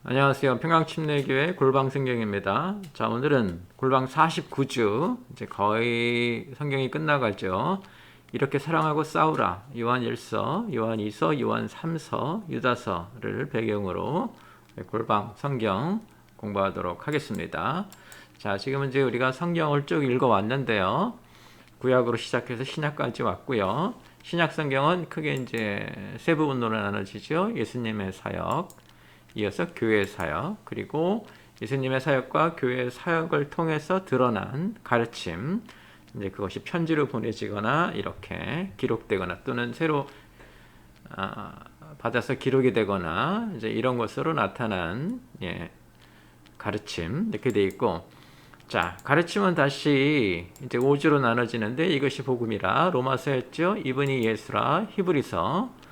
안녕하세요. 평강침례교회 골방성경입니다. 자, 오늘은 골방 49주, 이제 거의 성경이 끝나가죠. 이렇게 사랑하고 싸우라. 요한 1서, 요한 2서, 요한 3서, 유다서를 배경으로 골방 성경 공부하도록 하겠습니다. 자, 지금은 이제 우리가 성경을 쭉 읽어왔는데요. 구약으로 시작해서 신약까지 왔고요. 신약 성경은 크게 이제 세 부분으로 나눠지죠. 예수님의 사역, 이어서 교회의 사역, 그리고 예수님의 사역과 교회의 사역을 통해서 드러난 가르침, 이제 그것이 편지로 보내지거나 이렇게 기록되거나 또는 새로 받아서 기록이 되거나 이제 이런 것으로 나타난 가르침 이렇게 돼 있고, 자, 가르침은 다시 이제 5주로 나눠지는데 이것이 복음이라 로마서였죠. 이분이 예수라 히브리서.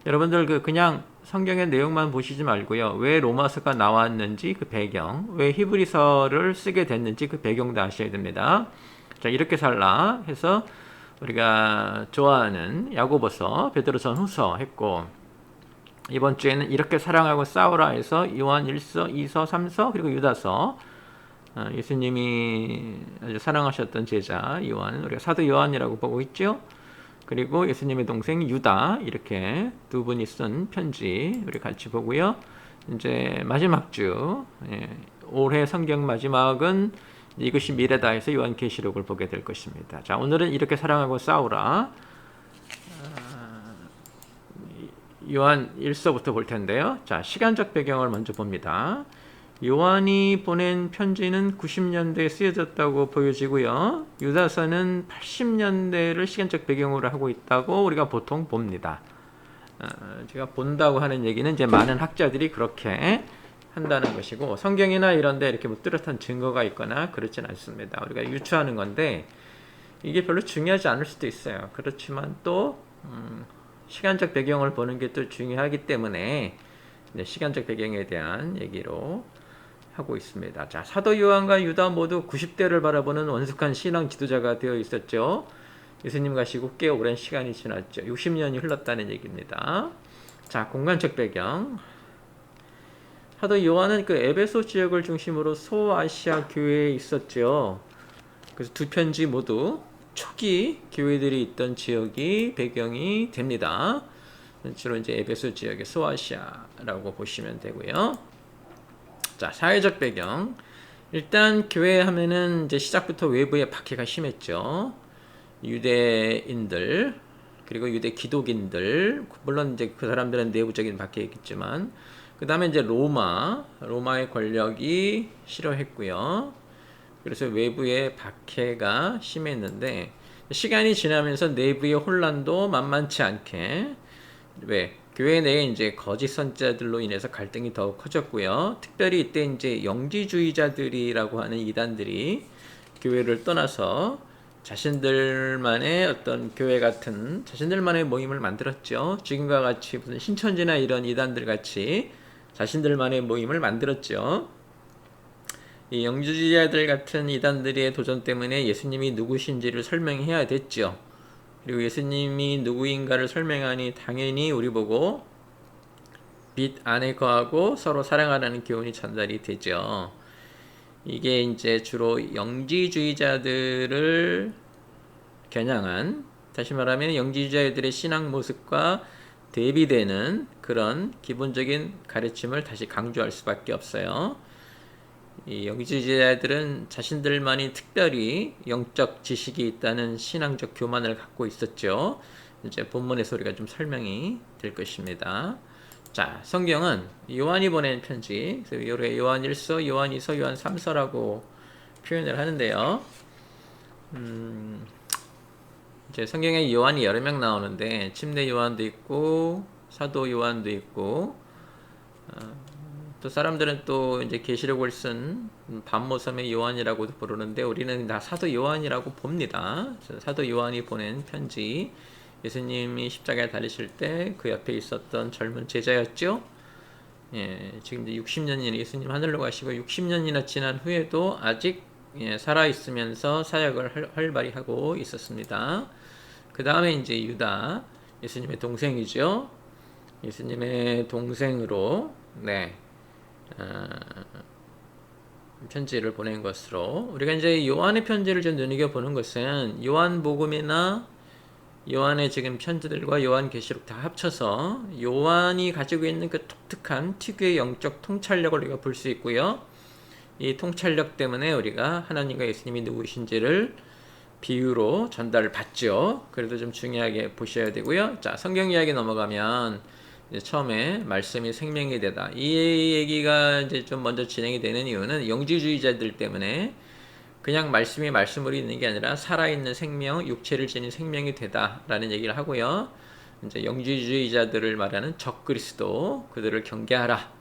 여러분들 그냥 성경의 내용만 보시지 말고요. 왜 로마서가 나왔는지 그 배경, 왜 히브리서를 쓰게 됐는지 그 배경도 아셔야 됩니다. 자, 이렇게 살라 해서 우리가 좋아하는 야고보서, 베드로전후서 했고, 이번 주에는 이렇게 사랑하고 싸우라 해서 요한 1서, 2서, 3서 그리고 유다서, 예수님이 아주 사랑하셨던 제자 요한, 우리가 사도 요한이라고 보고 있죠. 그리고 예수님의 동생 유다, 이렇게 두 분이 쓴 편지 우리 같이 보고요. 이제 마지막 주, 올해 성경 마지막은 이것이 미래다 해서 요한계시록을 보게 될 것입니다. 자, 오늘은 이렇게 사랑하고 싸우라. 요한 1서부터 볼 텐데요. 자, 시간적 배경을 먼저 봅니다. 요한이 보낸 편지는 90년대에 쓰여졌다고 보여지고요. 유다서는 80년대를 시간적 배경으로 하고 있다고 우리가 보통 봅니다. 제가 본다고 하는 얘기는 이제 많은 학자들이 그렇게 한다는 것이고, 성경이나 이런 데 이렇게 뭐 뚜렷한 증거가 있거나 그렇진 않습니다. 우리가 유추하는 건데 이게 별로 중요하지 않을 수도 있어요. 그렇지만 또 시간적 배경을 보는 게 또 중요하기 때문에 시간적 배경에 대한 얘기로 하고 있습니다. 자, 사도 요한과 유다 모두 90대를 바라보는 원숙한 신앙 지도자가 되어 있었죠. 예수님 가시고 꽤 오랜 시간이 지났죠. 60년이 흘렀다는 얘기입니다. 자, 공간적 배경. 사도 요한은 그 에베소 지역을 중심으로 소아시아 교회에 있었죠. 그래서 두 편지 모두 초기 교회들이 있던 지역이 배경이 됩니다. 주로 이제 에베소 지역의 소아시아라고 보시면 되고요. 자, 사회적 배경. 일단 교회 하면은 이제 시작부터 외부의 박해가 심했죠. 유대인들, 그리고 유대 기독인들, 물론 이제 그 사람들은 내부적인 박해였겠지만, 그 다음에 이제 로마의 권력이 싫어했고요. 그래서 외부의 박해가 심했는데, 시간이 지나면서 내부의 혼란도 만만치 않게, 왜? 교회 내에 이제 거짓 선지자들로 인해서 갈등이 더욱 커졌고요. 특별히 이때 이제 영지주의자들이라고 하는 이단들이 교회를 떠나서 자신들만의 어떤 교회 같은 자신들만의 모임을 만들었죠. 지금과 같이 무슨 신천지나 이런 이단들 같이 자신들만의 모임을 만들었죠. 이 영지주의자들 같은 이단들의 도전 때문에 예수님이 누구신지를 설명해야 됐죠. 그리고 예수님이 누구인가를 설명하니 당연히 우리 보고 빛 안에 거하고 서로 사랑하라는 교훈이 전달이 되죠. 이게 이제 주로 영지주의자들을 겨냥한, 다시 말하면 영지주의자들의 신앙 모습과 대비되는 그런 기본적인 가르침을 다시 강조할 수밖에 없어요. 이 영지주의자들은 자신들만이 특별히 영적 지식이 있다는 신앙적 교만을 갖고 있었죠. 이제 본문에서 우리가 좀 설명이 될 것입니다. 자, 성경은 요한이 보낸 편지, 요한 1서, 요한 2서, 요한 3서라고 표현을 하는데요. 이제 성경에 요한이 여러 명 나오는데 침례 요한도 있고 사도 요한도 있고, 또 사람들은 또 이제 계시록을 쓴 반모섬의 요한이라고도 부르는데 우리는 다 사도 요한이라고 봅니다. 사도 요한이 보낸 편지, 예수님이 십자가에 달리실 때 그 옆에 있었던 젊은 제자였죠. 지금 이제 60년이나 예수님 하늘로 가시고 60년이나 지난 후에도 아직 살아 있으면서 사역을 활발히 하고 있었습니다. 그 다음에 이제 유다, 예수님의 동생이죠. 예수님의 동생으로 어, 편지를 보낸 것으로 우리가 이제 요한의 편지를 좀 눈여겨보는 것은 요한복음이나 요한의 지금 편지들과 요한계시록 다 합쳐서 요한이 가지고 있는 그 독특한 특유의 영적 통찰력을 우리가 볼 수 있고요. 이 통찰력 때문에 우리가 하나님과 예수님이 누구신지를 비유로 전달을 받죠. 그래도 좀 중요하게 보셔야 되고요. 자, 성경 이야기 넘어가면 이제 처음에 말씀이 생명이 되다. 이 얘기가 이제 좀 먼저 진행이 되는 이유는 영지주의자들 때문에 그냥 말씀이 말씀으로 있는 게 아니라 살아있는 생명, 육체를 지닌 생명이 되다라는 얘기를 하고요. 이제 영지주의자들을 말하는 적그리스도, 그들을 경계하라.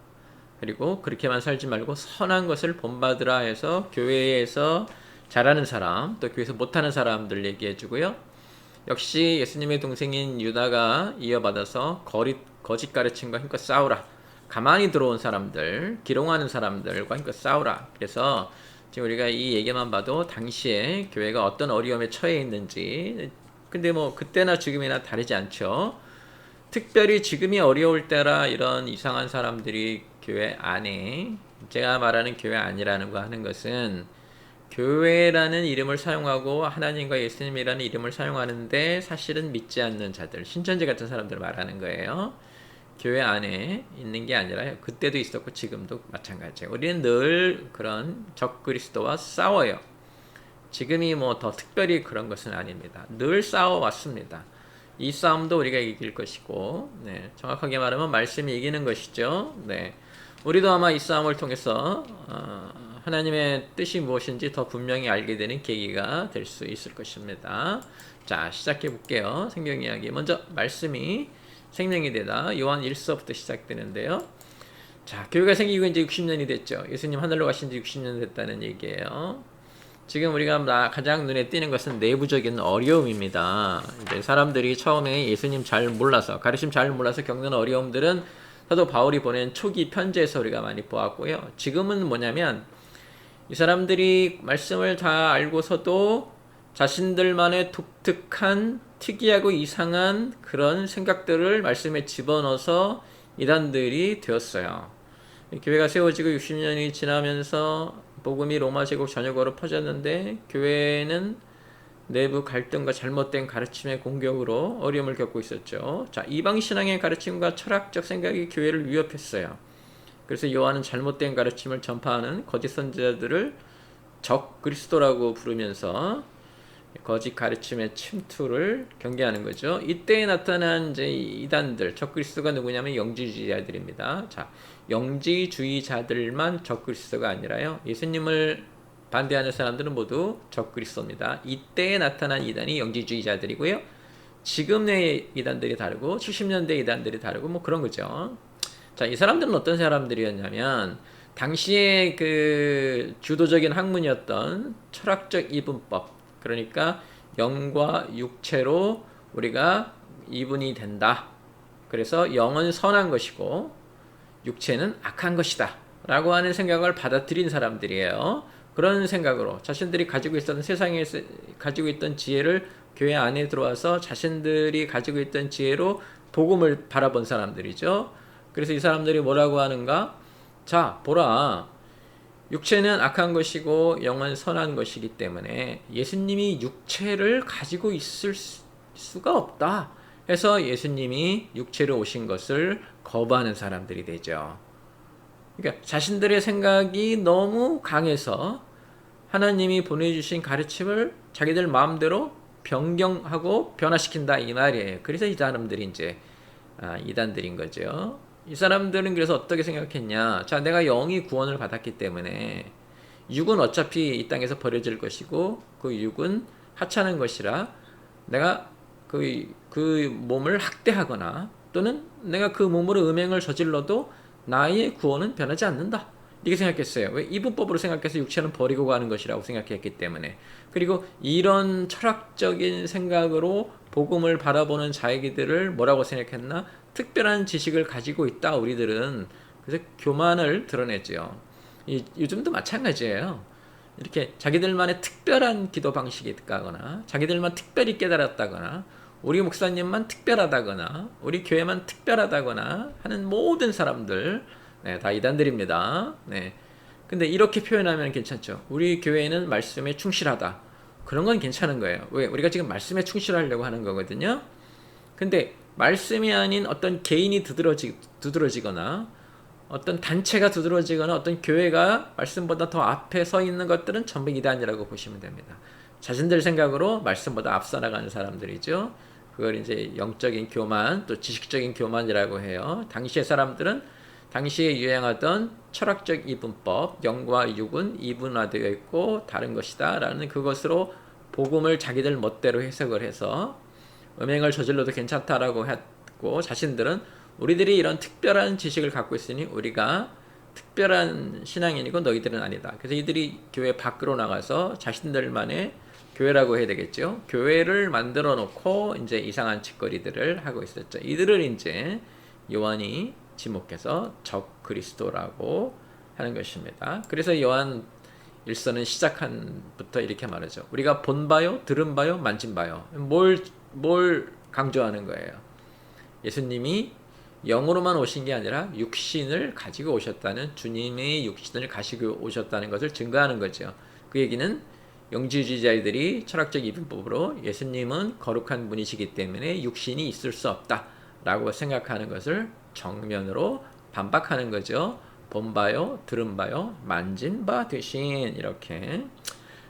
그리고 그렇게만 살지 말고 선한 것을 본받으라 해서 교회에서 잘하는 사람, 또 교회에서 못하는 사람들 얘기해 주고요. 역시 예수님의 동생인 유다가 이어받아서 거짓 가르침과 힘껏 싸우라. 가만히 들어온 사람들, 기롱하는 사람들과 힘껏 싸우라. 그래서 지금 우리가 이 얘기만 봐도 당시에 교회가 어떤 어려움에 처해 있는지, 근데 뭐 그때나 지금이나 다르지 않죠. 특별히 지금이 어려울 때라 이런 이상한 사람들이 교회 안에, 제가 말하는 교회 안이라는 거 하는 것은 교회라는 이름을 사용하고 하나님과 예수님이라는 이름을 사용하는데 사실은 믿지 않는 자들, 신천지 같은 사람들을 말하는 거예요. 교회 안에 있는 게 아니라 그때도 있었고 지금도 마찬가지예요. 우리는 늘 그런 적그리스도와 싸워요. 지금이 뭐 더 특별히 그런 것은 아닙니다. 늘 싸워왔습니다. 이 싸움도 우리가 이길 것이고, 네, 정확하게 말하면 말씀이 이기는 것이죠. 네, 우리도 아마 이 싸움을 통해서 하나님의 뜻이 무엇인지 더 분명히 알게 되는 계기가 될 수 있을 것입니다. 자, 시작해 볼게요. 생명 이야기. 먼저 말씀이 생명이 되다. 요한 1서부터 시작되는데요. 자, 교회가 생기고 이제 60년이 됐죠. 예수님 하늘로 가신 지 60년 됐다는 얘기예요. 지금 우리가 가장 눈에 띄는 것은 내부적인 어려움입니다. 이제 사람들이 처음에 예수님 잘 몰라서, 가르침 잘 몰라서 겪는 어려움들은 사도 바울이 보낸 초기 편지에서 우리가 많이 보았고요. 지금은 뭐냐면 이 사람들이 말씀을 다 알고서도 자신들만의 독특한 특이하고 이상한 그런 생각들을 말씀에 집어넣어서 이단들이 되었어요. 교회가 세워지고 60년이 지나면서 복음이 로마 제국 전역으로 퍼졌는데 교회는 내부 갈등과 잘못된 가르침의 공격으로 어려움을 겪고 있었죠. 자, 이방 신앙의 가르침과 철학적 생각이 교회를 위협했어요. 그래서 요한은 잘못된 가르침을 전파하는 거짓 선지자들을 적그리스도라고 부르면서 거짓 가르침의 침투를 경계하는 거죠. 이때에 나타난 이제 이단들, 적그리스도가 누구냐면 영지주의자들입니다. 자, 영지주의자들만 적그리스도가 아니라요. 예수님을 반대하는 사람들은 모두 적그리스도입니다. 이때에 나타난 이단이 영지주의자들이고요. 지금의 이단들이 다르고 70년대 이단들이 다르고 뭐 그런 거죠. 자, 이 사람들은 어떤 사람들이었냐면 당시에 그 주도적인 학문이었던 철학적 이분법, 그러니까 영과 육체로 우리가 이분이 된다. 그래서 영은 선한 것이고 육체는 악한 것이다 라고 하는 생각을 받아들인 사람들이에요. 그런 생각으로 자신들이 가지고 있었던, 세상에 가지고 있던 지혜를 교회 안에 들어와서 자신들이 가지고 있던 지혜로 복음을 바라본 사람들이죠. 그래서 이 사람들이 뭐라고 하는가? 자, 보라. 육체는 악한 것이고 영은 선한 것이기 때문에 예수님이 육체를 가지고 있을 수가 없다 해서 예수님이 육체로 오신 것을 거부하는 사람들이 되죠. 그러니까 자신들의 생각이 너무 강해서 하나님이 보내주신 가르침을 자기들 마음대로 변경하고 변화시킨다 이 말이에요. 그래서 이 사람들이 이제 이단들인 거죠. 이 사람들은 그래서 어떻게 생각했냐? 자, 내가 영이 구원을 받았기 때문에 육은 어차피 이 땅에서 버려질 것이고 그 육은 하찮은 것이라 내가 그 몸을 학대하거나 또는 내가 그 몸으로 음행을 저질러도 나의 구원은 변하지 않는다. 이렇게 생각했어요. 왜? 이분법으로 생각해서 육체는 버리고 가는 것이라고 생각했기 때문에. 그리고 이런 철학적인 생각으로 복음을 바라보는 자기들을 뭐라고 생각했나? 특별한 지식을 가지고 있다 우리들은. 그래서 교만을 드러냈죠. 요즘도 마찬가지예요. 이렇게 자기들만의 특별한 기도 방식이 있다거나 자기들만 특별히 깨달았다거나 우리 목사님만 특별하다거나 우리 교회만 특별하다거나 하는 모든 사람들, 네, 다 이단들입니다. 네. 근데 이렇게 표현하면 괜찮죠. 우리 교회는 말씀에 충실하다. 그런 건 괜찮은 거예요. 왜? 우리가 지금 말씀에 충실하려고 하는 거거든요. 근데 말씀이 아닌 어떤 개인이 두드러지거나 어떤 단체가 두드러지거나 어떤 교회가 말씀보다 더 앞에 서 있는 것들은 전부 이단이라고 보시면 됩니다. 자신들 생각으로 말씀보다 앞서 나가는 사람들이죠. 그걸 이제 영적인 교만, 또 지식적인 교만이라고 해요. 당시의 사람들은 당시에 유행하던 철학적 이분법, 영과 육은 이분화되어 있고 다른 것이다 라는 그것으로 복음을 자기들 멋대로 해석을 해서 음행을 저질러도 괜찮다라고 했고, 자신들은 우리들이 이런 특별한 지식을 갖고 있으니 우리가 특별한 신앙인이고 너희들은 아니다. 그래서 이들이 교회 밖으로 나가서 자신들만의 교회라고 해야 되겠죠. 교회를 만들어 놓고 이제 이상한 짓거리들을 하고 있었죠. 이들을 이제 요한이 지목해서 적 그리스도라고 하는 것입니다. 그래서 요한 일서는 시작한부터 이렇게 말하죠. 우리가 본 바요, 들은 바요, 만진 바요. 뭘 강조하는 거예요? 예수님이 영으로만 오신 게 아니라 육신을 가지고 오셨다는, 주님의 육신을 가지고 오셨다는 것을 증거하는 거죠. 그 얘기는 영지주의자들이 철학적 이분법으로 예수님은 거룩한 분이시기 때문에 육신이 있을 수 없다라고 생각하는 것을 정면으로 반박하는 거죠. 본 바요, 들은 바요, 만진 바 대신 이렇게.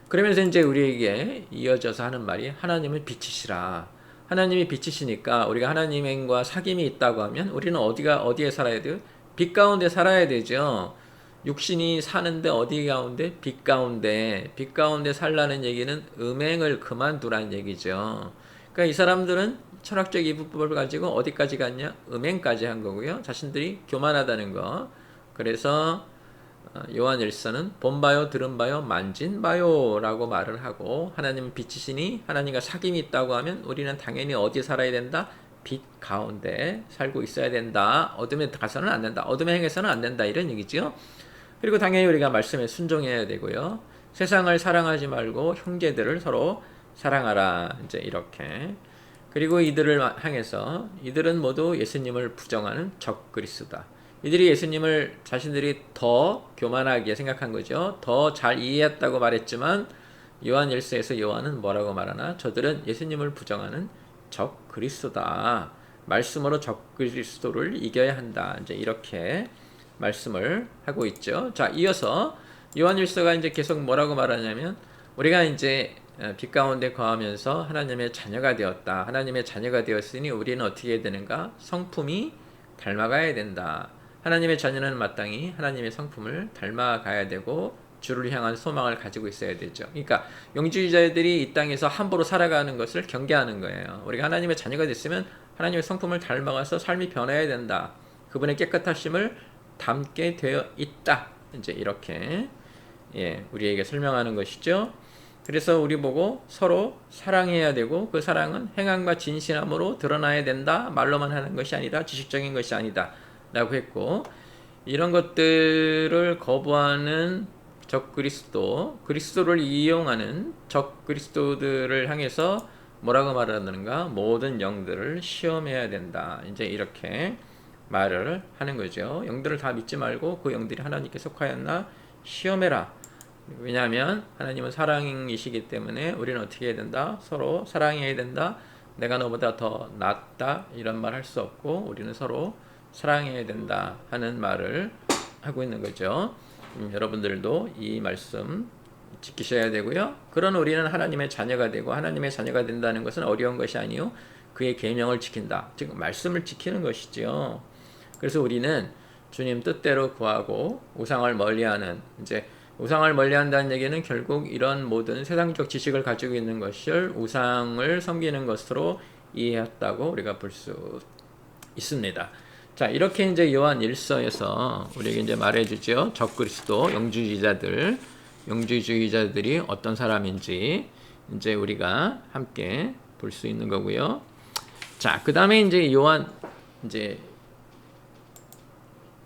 그러면서 이제 우리에게 이어져서 하는 말이 하나님은 빛이시라. 하나님이 빛이시니까 우리가 하나님과 사귐이 있다고 하면 우리는 어디에 살아야 돼요? 빛 가운데 살아야 되죠. 육신이 사는데 어디 가운데? 빛 가운데. 빛 가운데 살라는 얘기는 음행을 그만두라는 얘기죠. 그러니까 이 사람들은 철학적 이분법을 가지고 어디까지 갔냐? 음행까지 한 거고요. 자신들이 교만하다는 거. 그래서 요한 일서는 본 바요, 들은 바요, 만진 바요 라고 말을 하고, 하나님은 빛이시니 하나님과 사귐이 있다고 하면 우리는 당연히 어디에 살아야 된다? 빛 가운데 살고 있어야 된다. 어둠에 가서는 안 된다. 어둠에 행해서는 안 된다. 이런 얘기죠. 그리고 당연히 우리가 말씀에 순종해야 되고요. 세상을 사랑하지 말고 형제들을 서로 사랑하라. 이제 이렇게. 그리고 이들을 향해서 이들은 모두 예수님을 부정하는 적그리스도다. 이들이 예수님을 자신들이 더 교만하게 생각한 거죠. 더 잘 이해했다고 말했지만 요한 1서에서 요한은 뭐라고 말하나? 저들은 예수님을 부정하는 적그리스도다. 말씀으로 적그리스도를 이겨야 한다. 이제 이렇게 말씀을 하고 있죠. 자, 이어서 요한 1서가 이제 계속 뭐라고 말하냐면, 우리가 이제 빛 가운데 거하면서 하나님의 자녀가 되었다. 하나님의 자녀가 되었으니 우리는 어떻게 해야 되는가? 성품이 닮아가야 된다. 하나님의 자녀는 마땅히 하나님의 성품을 닮아가야 되고 주를 향한 소망을 가지고 있어야 되죠. 그러니까 영주의자들이 이 땅에서 함부로 살아가는 것을 경계하는 거예요. 우리가 하나님의 자녀가 됐으면 하나님의 성품을 닮아가서 삶이 변해야 된다. 그분의 깨끗하심을 담게 되어 있다. 이제 이렇게 우리에게 설명하는 것이죠. 그래서 우리 보고 서로 사랑해야 되고, 그 사랑은 행함과 진실함으로 드러나야 된다. 말로만 하는 것이 아니다. 지식적인 것이 아니다. 라고 했고, 이런 것들을 거부하는 적그리스도, 그리스도를 이용하는 적그리스도들을 향해서 뭐라고 말하는가? 모든 영들을 시험해야 된다. 이제 이렇게 말을 하는 거죠. 영들을 다 믿지 말고 그 영들이 하나님께 속하였나 시험해라. 왜냐하면 하나님은 사랑이시기 때문에 우리는 어떻게 해야 된다? 서로 사랑해야 된다. 내가 너보다 더 낫다. 이런 말 할 수 없고 우리는 서로 사랑해야 된다 하는 말을 하고 있는 거죠. 여러분들도 이 말씀 지키셔야 되고요. 그런 우리는 하나님의 자녀가 되고, 하나님의 자녀가 된다는 것은 어려운 것이 아니요 그의 계명을 지킨다. 즉 말씀을 지키는 것이죠. 그래서 우리는 주님 뜻대로 구하고 우상을 멀리하는, 이제 우상을 멀리한다는 얘기는 결국 이런 모든 세상적 지식을 가지고 있는 것을 우상을 섬기는 것으로 이해했다고 우리가 볼 수 있습니다. 자, 이렇게 이제 요한 1서에서 우리에게 이제 말해주죠. 적그리스도, 영주주의자들이 어떤 사람인지 이제 우리가 함께 볼 수 있는 거고요. 자, 그 다음에 이제 요한 이제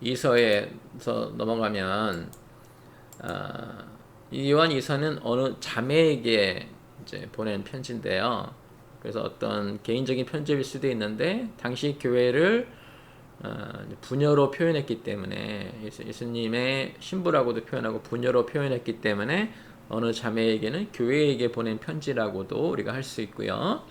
2서에서 넘어가면, 이 요한 2서는 어느 자매에게 이제 보낸 편지인데요. 그래서 어떤 개인적인 편지일 수도 있는데, 당시 교회를 부녀로 표현했기 때문에 예수님의 신부라고도 표현하고 부녀로 표현했기 때문에 어느 자매에게는 교회에게 보낸 편지라고도 우리가 할 수 있고요.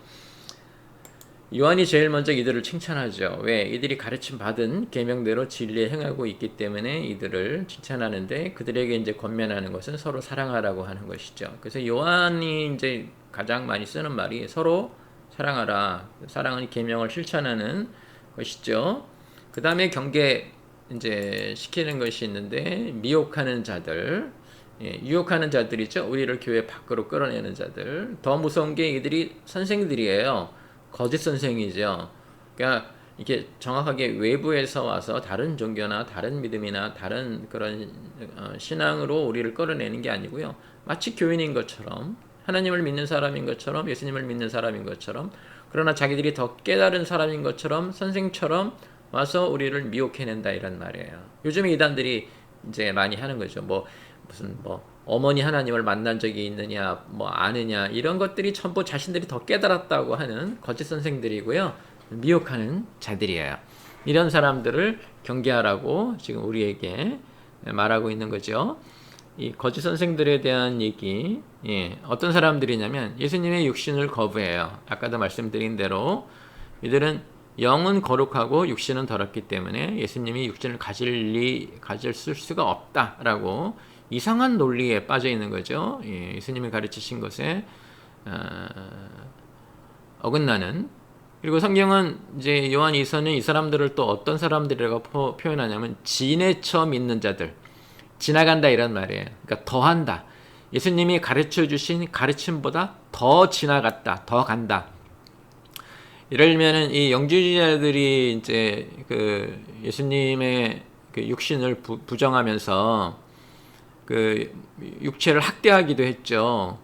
요한이 제일 먼저 이들을 칭찬하죠. 왜? 이들이 가르침 받은 계명대로 진리에 행하고 있기 때문에 이들을 칭찬하는데 그들에게 이제 권면하는 것은 서로 사랑하라고 하는 것이죠. 그래서 요한이 이제 가장 많이 쓰는 말이 서로 사랑하라. 사랑은 계명을 실천하는 것이죠. 그 다음에 경계 이제 시키는 것이 있는데 미혹하는 자들, 유혹하는 자들이죠. 우리를 교회 밖으로 끌어내는 자들. 더 무서운 게 이들이 선생들이에요. 거짓 선생이죠. 그러니까 이게 정확하게 외부에서 와서 다른 종교나 다른 믿음이나 다른 그런 신앙으로 우리를 끌어내는 게 아니고요. 마치 교인인 것처럼 하나님을 믿는 사람인 것처럼 예수님을 믿는 사람인 것처럼 그러나 자기들이 더 깨달은 사람인 것처럼 선생처럼 와서 우리를 미혹해낸다 이런 말이에요. 요즘에 이단들이 이제 많이 하는 거죠. 무슨 어머니 하나님을 만난 적이 있느냐, 아느냐, 이런 것들이 전부 자신들이 더 깨달았다고 하는 거짓 선생들이고요. 미혹하는 자들이에요. 이런 사람들을 경계하라고 지금 우리에게 말하고 있는 거죠. 이 거짓 선생들에 대한 얘기, 어떤 사람들이냐면 예수님의 육신을 거부해요. 아까도 말씀드린 대로 이들은 영은 거룩하고 육신은 더럽기 때문에 예수님이 육신을 가질 수가 없다라고 이상한 논리에 빠져 있는 거죠. 예수님이 가르치신 것에 어긋나는. 그리고 성경은 이제 요한 2서는 이 사람들을 또 어떤 사람들이라고 표현하냐면 지내쳐 믿는 자들, 지나간다 이런 말이에요. 그러니까 더한다. 예수님이 가르쳐 주신 가르침보다 더 지나갔다, 더 간다. 이러면은 이 영주주의자들이 이제 그 예수님의 그 육신을 부정하면서 그 육체를 학대하기도 했죠.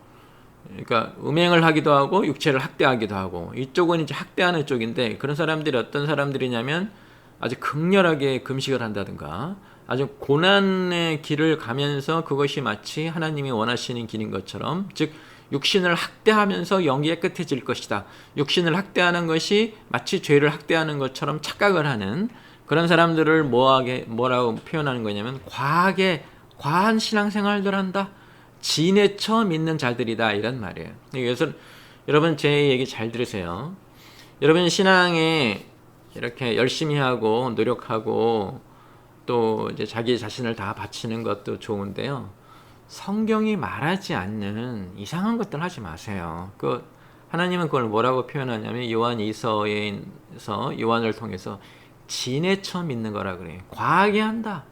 그러니까 음행을 하기도 하고 육체를 학대하기도 하고 이쪽은 이제 학대하는 쪽인데 그런 사람들이 어떤 사람들이냐면 아주 극렬하게 금식을 한다든가 아주 고난의 길을 가면서 그것이 마치 하나님이 원하시는 길인 것처럼 즉 육신을 학대하면서 영이 깨끗해질 것이다. 육신을 학대하는 것이 마치 죄를 학대하는 것처럼 착각을 하는 그런 사람들을 뭐라고 표현하는 거냐면 과한 신앙생활들 한다. 지내쳐 믿는 자들이다. 이런 말이에요. 그래서 여러분 제 얘기 잘 들으세요. 여러분 신앙에 이렇게 열심히 하고 노력하고 또 이제 자기 자신을 다 바치는 것도 좋은데요. 성경이 말하지 않는 이상한 것들 하지 마세요. 하나님은 그걸 뭐라고 표현하냐면 요한 2서에서 요한을 통해서 지내쳐 믿는 거라 그래요. 과하게 한다.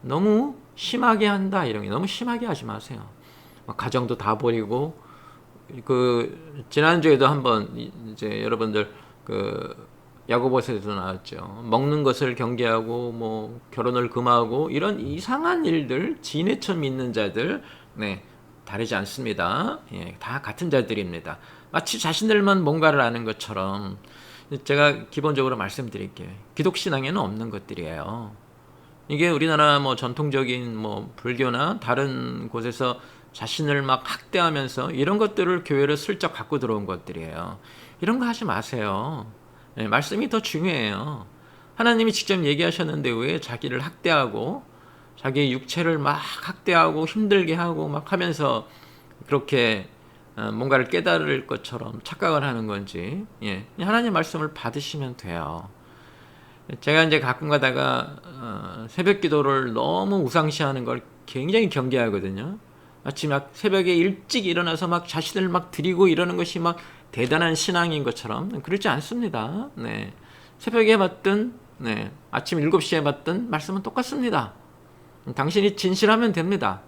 너무 심하게 한다. 이런 게 너무 심하게 하지 마세요. 가정도 다 버리고 지난주에도 한번 이제 여러분들 야고보서에도 나왔죠. 먹는 것을 경계하고 결혼을 금하고 이런 이상한 일들 지내쳐 믿는 자들 다르지 않습니다. 다 같은 자들입니다. 마치 자신들만 뭔가를 아는 것처럼 제가 기본적으로 말씀드릴게요. 기독신앙에는 없는 것들이에요. 이게 우리나라 전통적인 불교나 다른 곳에서 자신을 막 학대하면서 이런 것들을 교회로 슬쩍 갖고 들어온 것들이에요. 이런 거 하지 마세요. 말씀이 더 중요해요. 하나님이 직접 얘기하셨는데 왜 자기를 학대하고 자기 육체를 막 학대하고 힘들게 하고 막 하면서 그렇게 뭔가를 깨달을 것처럼 착각을 하는 건지 하나님 말씀을 받으시면 돼요. 제가 이제 가끔 가다가 새벽 기도를 너무 우상시하는 걸 굉장히 경계하거든요. 마치 막 새벽에 일찍 일어나서 막 자신을 막 드리고 이러는 것이 막 대단한 신앙인 것처럼 그렇지 않습니다. 새벽에 받든 아침 7시에 받든 말씀은 똑같습니다. 당신이 진실하면 됩니다.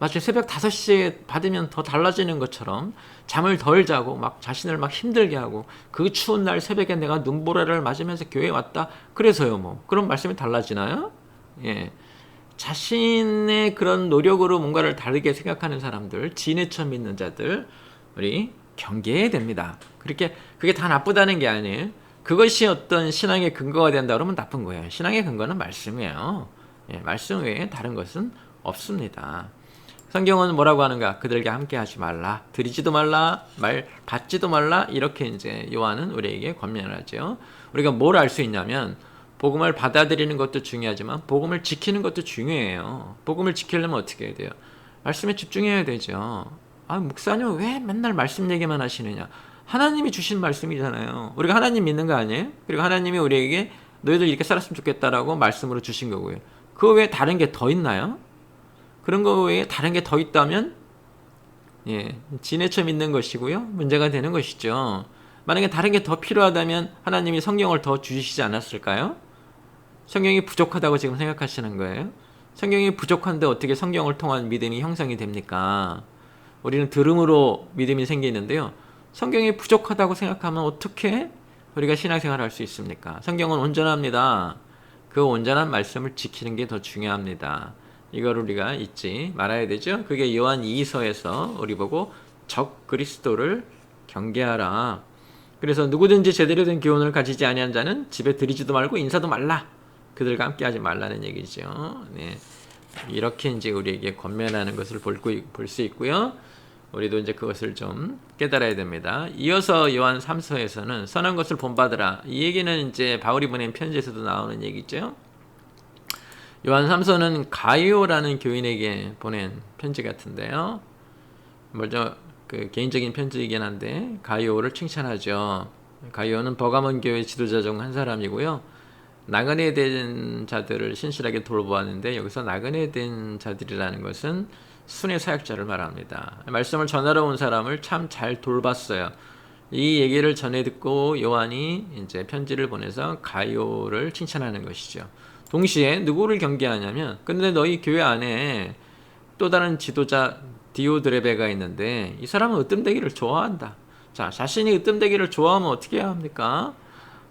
마치 새벽 5시에 받으면 더 달라지는 것처럼 잠을 덜 자고 막 자신을 막 힘들게 하고 그 추운 날 새벽에 내가 눈보라를 맞으면서 교회에 왔다. 그래서요 그런 말씀이 달라지나요? 자신의 그런 노력으로 뭔가를 다르게 생각하는 사람들, 지내쳐 믿는 자들 우리 경계해야 됩니다. 그게 다 나쁘다는 게 아니에요. 그것이 어떤 신앙의 근거가 된다 그러면 나쁜 거예요. 신앙의 근거는 말씀이에요. 말씀 외에 다른 것은 없습니다. 성경은 뭐라고 하는가? 그들과 함께 하지 말라. 드리지도 말라. 받지도 말라. 이렇게 이제 요한은 우리에게 권면을 하죠. 우리가 뭘 알 수 있냐면 복음을 받아들이는 것도 중요하지만 복음을 지키는 것도 중요해요. 복음을 지키려면 어떻게 해야 돼요? 말씀에 집중해야 되죠. 아, 목사님 왜 맨날 말씀 얘기만 하시느냐? 하나님이 주신 말씀이잖아요. 우리가 하나님 믿는 거 아니에요? 그리고 하나님이 우리에게 너희들 이렇게 살았으면 좋겠다라고 말씀으로 주신 거고요. 그 외에 다른 게 더 있나요? 그런 거 외에 다른 게 더 있다면 지네쳐 믿는 것이고요. 문제가 되는 것이죠. 만약에 다른 게 더 필요하다면 하나님이 성경을 더 주시지 않았을까요? 성경이 부족하다고 지금 생각하시는 거예요? 성경이 부족한데 어떻게 성경을 통한 믿음이 형성이 됩니까? 우리는 들음으로 믿음이 생기는데요. 성경이 부족하다고 생각하면 어떻게 우리가 신앙생활을 할 수 있습니까? 성경은 온전합니다. 그 온전한 말씀을 지키는 게 더 중요합니다. 이걸 우리가 잊지 말아야 되죠. 그게 요한 2서에서 우리 보고 적 그리스도를 경계하라. 그래서 누구든지 제대로 된 교훈을 가지지 아니한 자는 집에 들이지도 말고 인사도 말라. 그들과 함께 하지 말라는 얘기죠. 네. 이렇게 이제 우리에게 권면하는 것을 볼 수 있고요. 우리도 이제 그것을 좀 깨달아야 됩니다. 이어서 요한 3서에서는 선한 것을 본받으라. 이 얘기는 이제 바울이 보낸 편지에서도 나오는 얘기죠. 요한 3서는 가이오라는 교인에게 보낸 편지 같은데요. 먼저 그 개인적인 편지이긴 한데 가이오를 칭찬하죠. 가이오는 버가몬 교회 지도자 중 한 사람이고요. 나그네 된 자들을 신실하게 돌보았는데 여기서 나그네 된 자들이라는 것은 순회 사역자를 말합니다. 말씀을 전하러 온 사람을 참 잘 돌봤어요. 이 얘기를 전해 듣고 요한이 이제 편지를 보내서 가이오를 칭찬하는 것이죠. 동시에 누구를 경계하냐면, 근데 너희 교회 안에 또 다른 지도자 디오드레베가 있는데 이 사람은 으뜸되기를 좋아한다. 자, 자신이 으뜸되기를 좋아하면 어떻게 해야 합니까?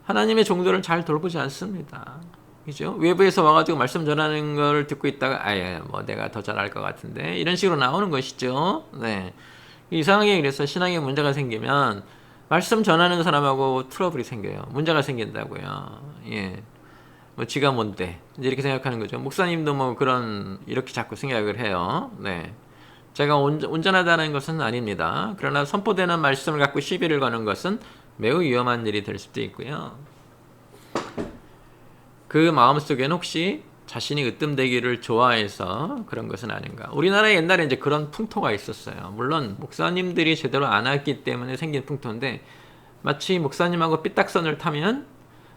하나님의 종들을 잘 돌보지 않습니다. 그죠? 외부에서 와가지고 말씀 전하는 걸 듣고 있다가 아예 뭐 내가 더 잘할 것 같은데 이런 식으로 나오는 것이죠. 네. 이상하게 그래서 신앙에 문제가 생기면 말씀 전하는 사람하고 트러블이 생겨요. 문제가 생긴다고요. 예. 뭐 지가 뭔데 이제 이렇게 생각하는 거죠. 목사님도 뭐 그런 이렇게 자꾸 생각을 해요. 네. 제가 온전하다는 것은 아닙니다. 그러나 선포되는 말씀을 갖고 시비를 거는 것은 매우 위험한 일이 될 수도 있고요. 그 마음속에는 혹시 자신이 으뜸되기를 좋아해서 그런 것은 아닌가. 우리나라에 옛날에 이제 그런 풍토가 있었어요. 물론 목사님들이 제대로 안 했기 때문에 생긴 풍토인데 마치 목사님하고 삐딱선을 타면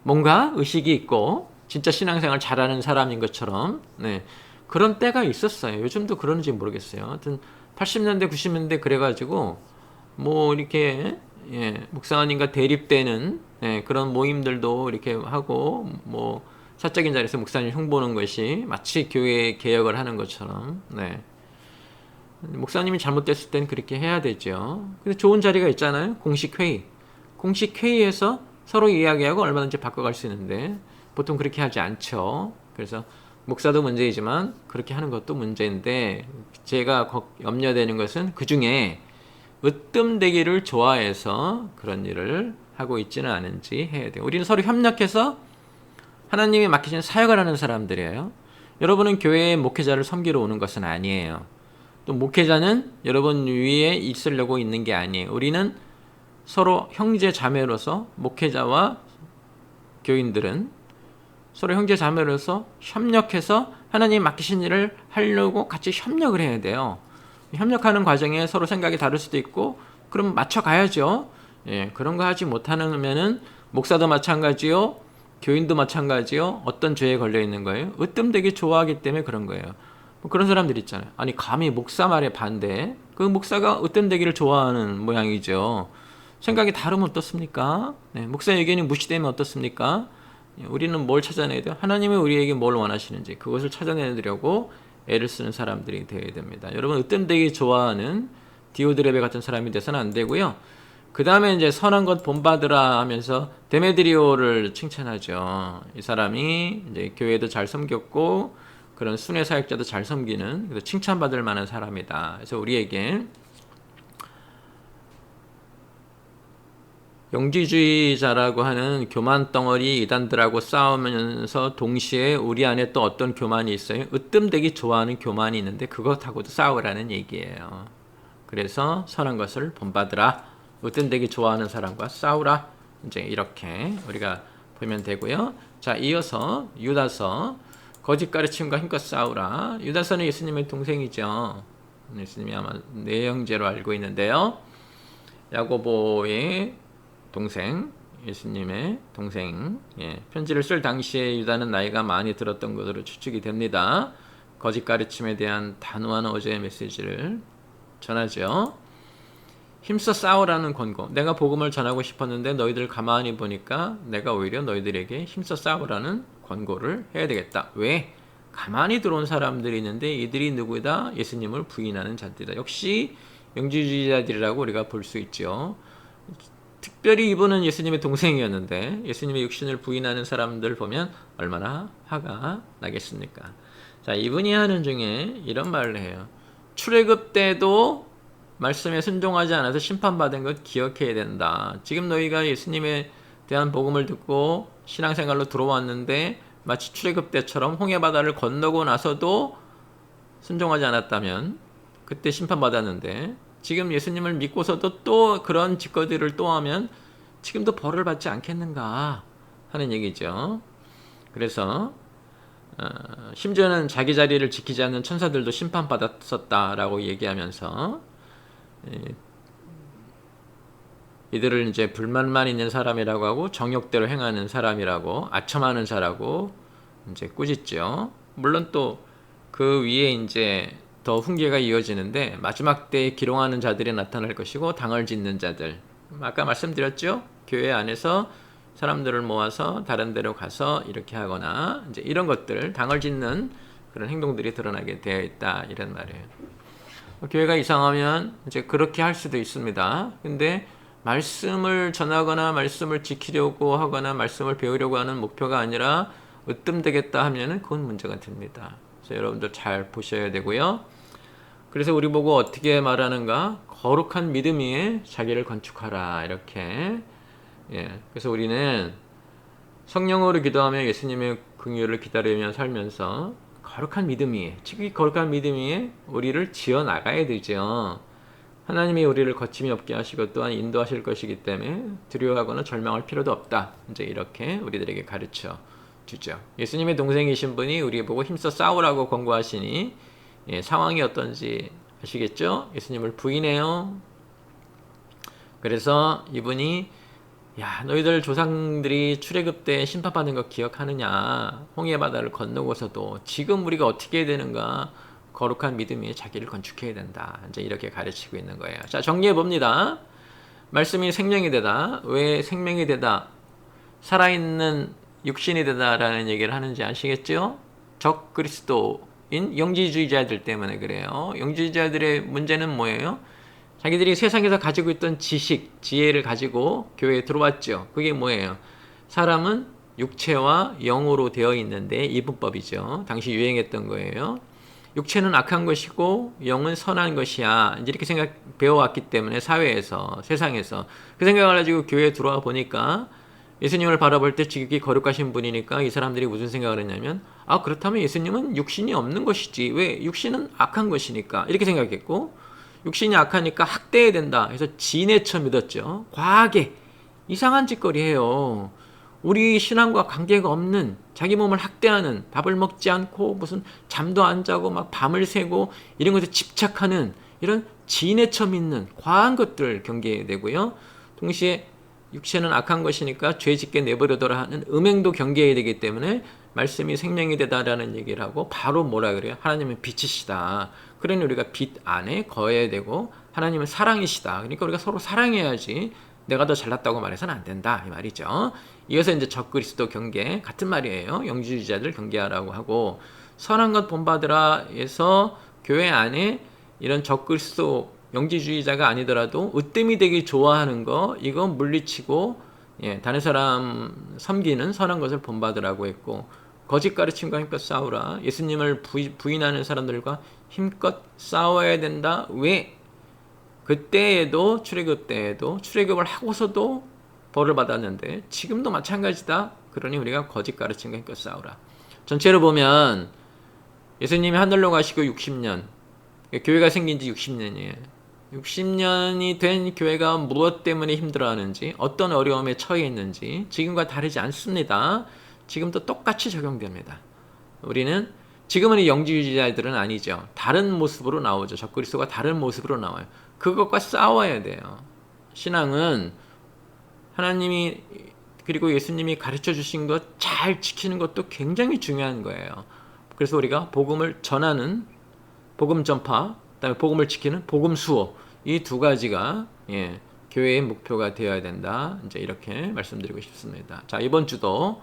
뭔가 의식이 있고 진짜 신앙생활 잘하는 사람인 것처럼 그런 때가 있었어요. 요즘도 그런지 모르겠어요. 하여튼 80년대 90년대 그래가지고 뭐 이렇게 목사님과 대립되는 그런 모임들도 이렇게 하고 뭐 사적인 자리에서 목사님 흉보는 것이 마치 교회 개혁을 하는 것처럼 목사님이 잘못됐을 땐 그렇게 해야 되죠. 근데 좋은 자리가 있잖아요. 공식 회의에서 서로 이야기하고 얼마든지 바꿔갈 수 있는데 보통 그렇게 하지 않죠. 그래서 목사도 문제이지만 그렇게 하는 것도 문제인데 제가 염려되는 것은 그 중에 으뜸되기를 좋아해서 그런 일을 하고 있지는 않은지 해야 돼요. 우리는 서로 협력해서 하나님이 맡기신 사역을 하는 사람들이에요. 여러분은 교회의 목회자를 섬기러 오는 것은 아니에요. 또 목회자는 여러분 위에 있으려고 있는 게 아니에요. 우리는 서로 형제 자매로서 목회자와 교인들은 서로 형제 자매로서 협력해서 하나님 맡기신 일을 하려고 같이 협력을 해야 돼요. 협력하는 과정에 서로 생각이 다를 수도 있고 그럼 맞춰가야죠. 그런 거 하지 못하면은 목사도 마찬가지요. 교인도 마찬가지요. 어떤 죄에 걸려 있는 거예요? 으뜸되기 좋아하기 때문에 그런 거예요. 뭐 그런 사람들 있잖아요. 아니 감히 목사 말에 반대. 그 목사가 으뜸되기를 좋아하는 모양이죠. 생각이 다르면 어떻습니까? 목사 의견이 무시되면 어떻습니까? 우리는 뭘 찾아내야 돼요? 하나님이 우리에게 뭘 원하시는지 그것을 찾아내려고 애를 쓰는 사람들이 되어야 됩니다. 여러분 으뜸되기 좋아하는 디오드레베 같은 사람이 돼서는 안 되고요. 그 다음에 이제 선한 것 본받으라 하면서 데메드리오를 칭찬하죠. 이 사람이 이제 교회도 잘 섬겼고 그런 순회 사역자도 잘 섬기는 그래서 칭찬받을 만한 사람이다. 그래서 우리에게 영지주의자라고 하는 교만 덩어리 이단들하고 싸우면서 동시에 우리 안에 또 어떤 교만이 있어요? 으뜸되기 좋아하는 교만이 있는데 그것하고도 싸우라는 얘기예요. 그래서 선한 것을 본받으라. 으뜸되기 좋아하는 사람과 싸우라. 이제 이렇게 우리가 보면 되고요. 자, 이어서 유다서 거짓 가르침과 힘껏 싸우라. 유다서는 예수님의 동생이죠. 예수님이 아마 네 형제로 알고 있는데요. 야고보의 동생, 예수님의 동생. 예, 편지를 쓸 당시에 유다는 나이가 많이 들었던 것으로 추측이 됩니다. 거짓 가르침에 대한 단호한 어제의 메시지를 전하죠. 힘써 싸우라는 권고. 내가 복음을 전하고 싶었는데 너희들 가만히 보니까 내가 오히려 너희들에게 힘써 싸우라는 권고를 해야 되겠다. 왜? 가만히 들어온 사람들이 있는데 이들이 누구다? 예수님을 부인하는 자들이다. 역시 영지주의자들이라고 우리가 볼 수 있죠. 특별히 이분은 예수님의 동생이었는데 예수님의 육신을 부인하는 사람들 보면 얼마나 화가 나겠습니까? 자, 이분이 하는 중에 이런 말을 해요. 출애굽 때도 말씀에 순종하지 않아서 심판받은 것 기억해야 된다. 지금 너희가 예수님에 대한 복음을 듣고 신앙생활로 들어왔는데 마치 출애굽 때처럼 홍해바다를 건너고 나서도 순종하지 않았다면 그때 심판받았는데 지금 예수님을 믿고서도 또 그런 짓거리를 또 하면 지금도 벌을 받지 않겠는가 하는 얘기죠. 그래서 심지어는 자기 자리를 지키지 않는 천사들도 심판받았었다라고 얘기하면서 이들을 이제 불만만 있는 사람이라고 하고 정욕대로 행하는 사람이라고 아첨하는 자라고 이제 꾸짖죠. 물론 또 그 위에 이제 더 훈계가 이어지는데 마지막 때에 기롱하는 자들이 나타날 것이고 당을 짓는 자들. 아까 말씀드렸죠. 교회 안에서 사람들을 모아서 다른 데로 가서 이렇게 하거나 이제 이런 것들 당을 짓는 그런 행동들이 드러나게 되어 있다 이런 말이에요. 교회가 이상하면 이제 그렇게 할 수도 있습니다. 근데 말씀을 전하거나 말씀을 지키려고 하거나 말씀을 배우려고 하는 목표가 아니라 으뜸되겠다 하면은 그건 문제가 됩니다. 그래서 여러분들 잘 보셔야 되고요. 그래서 우리 보고 어떻게 말하는가? 거룩한 믿음 위에 자기를 건축하라 이렇게. 예. 그래서 우리는 성령으로 기도하며 예수님의 긍휼을 기다리며 살면서 거룩한 믿음 위에, 즉 거룩한 믿음 위에 우리를 지어 나가야 되죠. 하나님이 우리를 거침이 없게 하시고 또한 인도하실 것이기 때문에 두려워하거나 절망할 필요도 없다. 이제 이렇게 우리들에게 가르쳐 주죠. 예수님의 동생이신 분이 우리 보고 힘써 싸우라고 권고하시니 예, 상황이 어떤지 아시겠죠? 예수님을 부인해요. 그래서 이분이 야, 너희들 조상들이 출애굽 때 심판받는 거 기억하느냐? 홍해 바다를 건너고서도 지금 우리가 어떻게 해야 되는가? 거룩한 믿음 위에 자기를 건축해야 된다. 이제 이렇게 가르치고 있는 거예요. 자, 정리해 봅니다. 말씀이 생명이 되다. 왜 생명이 되다? 살아있는 육신이 되다라는 얘기를 하는지 아시겠죠? 적 그리스도인 영지주의자들 때문에 그래요. 영지주의자들의 문제는 뭐예요? 자기들이 세상에서 가지고 있던 지식, 지혜를 가지고 교회에 들어왔죠. 그게 뭐예요? 사람은 육체와 영으로 되어 있는데 이분법이죠. 당시 유행했던 거예요. 육체는 악한 것이고 영은 선한 것이야. 이제 이렇게 배워왔기 때문에 사회에서, 세상에서 그 생각을 가지고 교회에 들어와 보니까 예수님을 바라볼 때 지극히 거룩하신 분이니까 이 사람들이 무슨 생각을 했냐면 아, 그렇다면 예수님은 육신이 없는 것이지. 왜? 육신은 악한 것이니까. 이렇게 생각했고 육신이 악하니까 학대해야 된다 해서 진해쳐 믿었죠. 과하게 이상한 짓거리 해요. 우리 신앙과 관계가 없는 자기 몸을 학대하는, 밥을 먹지 않고 무슨 잠도 안 자고 막 밤을 새고 이런 것에 집착하는 이런 진해쳐 믿는 과한 것들 경계해야 되고요. 동시에 육체는 악한 것이니까 죄 짓게 내버려둬라 하는 음행도 경계해야 되기 때문에 말씀이 생명이 되다라는 얘기를 하고 바로 뭐라 그래요? 하나님은 빛이시다. 그러니 우리가 빛 안에 거해야 되고 하나님은 사랑이시다. 그러니까 우리가 서로 사랑해야지 내가 더 잘났다고 말해서는 안 된다. 이 말이죠. 이어서 이제 적그리스도 경계 같은 말이에요. 영지주의자들 경계하라고 하고 선한 것 본받으라 해서 교회 안에 이런 적그리스도 영지주의자가 아니더라도 으뜸이 되기 좋아하는 거 이거 물리치고 예, 다른 사람 섬기는 선한 것을 본받으라고 했고 거짓 가르침과 힘껏 싸우라. 예수님을 부인하는 사람들과 힘껏 싸워야 된다. 왜? 그때에도 출애굽 때에도 출애굽을 하고서도 벌을 받았는데 지금도 마찬가지다. 그러니 우리가 거짓 가르침과 힘껏 싸우라. 전체로 보면 예수님이 하늘로 가시고 60년 교회가 생긴 지 60년이에요. 60년이 된 교회가 무엇 때문에 힘들어하는지 어떤 어려움에 처해 있는지 지금과 다르지 않습니다. 지금도 똑같이 적용됩니다. 우리는 지금은 이 영지주의자들은 아니죠. 다른 모습으로 나오죠. 적그리스도가 다른 모습으로 나와요. 그것과 싸워야 돼요. 신앙은 하나님이 그리고 예수님이 가르쳐 주신 것 잘 지키는 것도 굉장히 중요한 거예요. 그래서 우리가 복음을 전하는 복음 전파, 그다음에 복음을 지키는 복음 수호, 이 두 가지가 교회의 목표가 되어야 된다. 이제 이렇게 말씀드리고 싶습니다. 자, 이번 주도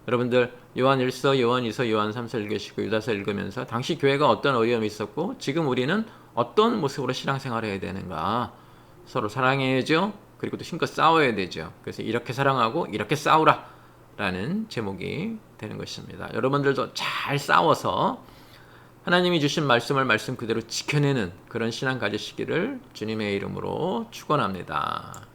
여러분들 요한 1서, 요한 2서, 요한 3서 읽으시고 유다서 읽으면서 당시 교회가 어떤 어려움이 있었고 지금 우리는 어떤 모습으로 신앙생활을 해야 되는가, 서로 사랑해야죠. 그리고 또 힘껏 싸워야 되죠. 그래서 이렇게 사랑하고 이렇게 싸우라 라는 제목이 되는 것입니다. 여러분들도 잘 싸워서 하나님이 주신 말씀을 말씀 그대로 지켜내는 그런 신앙 가지시기를 주님의 이름으로 축원합니다.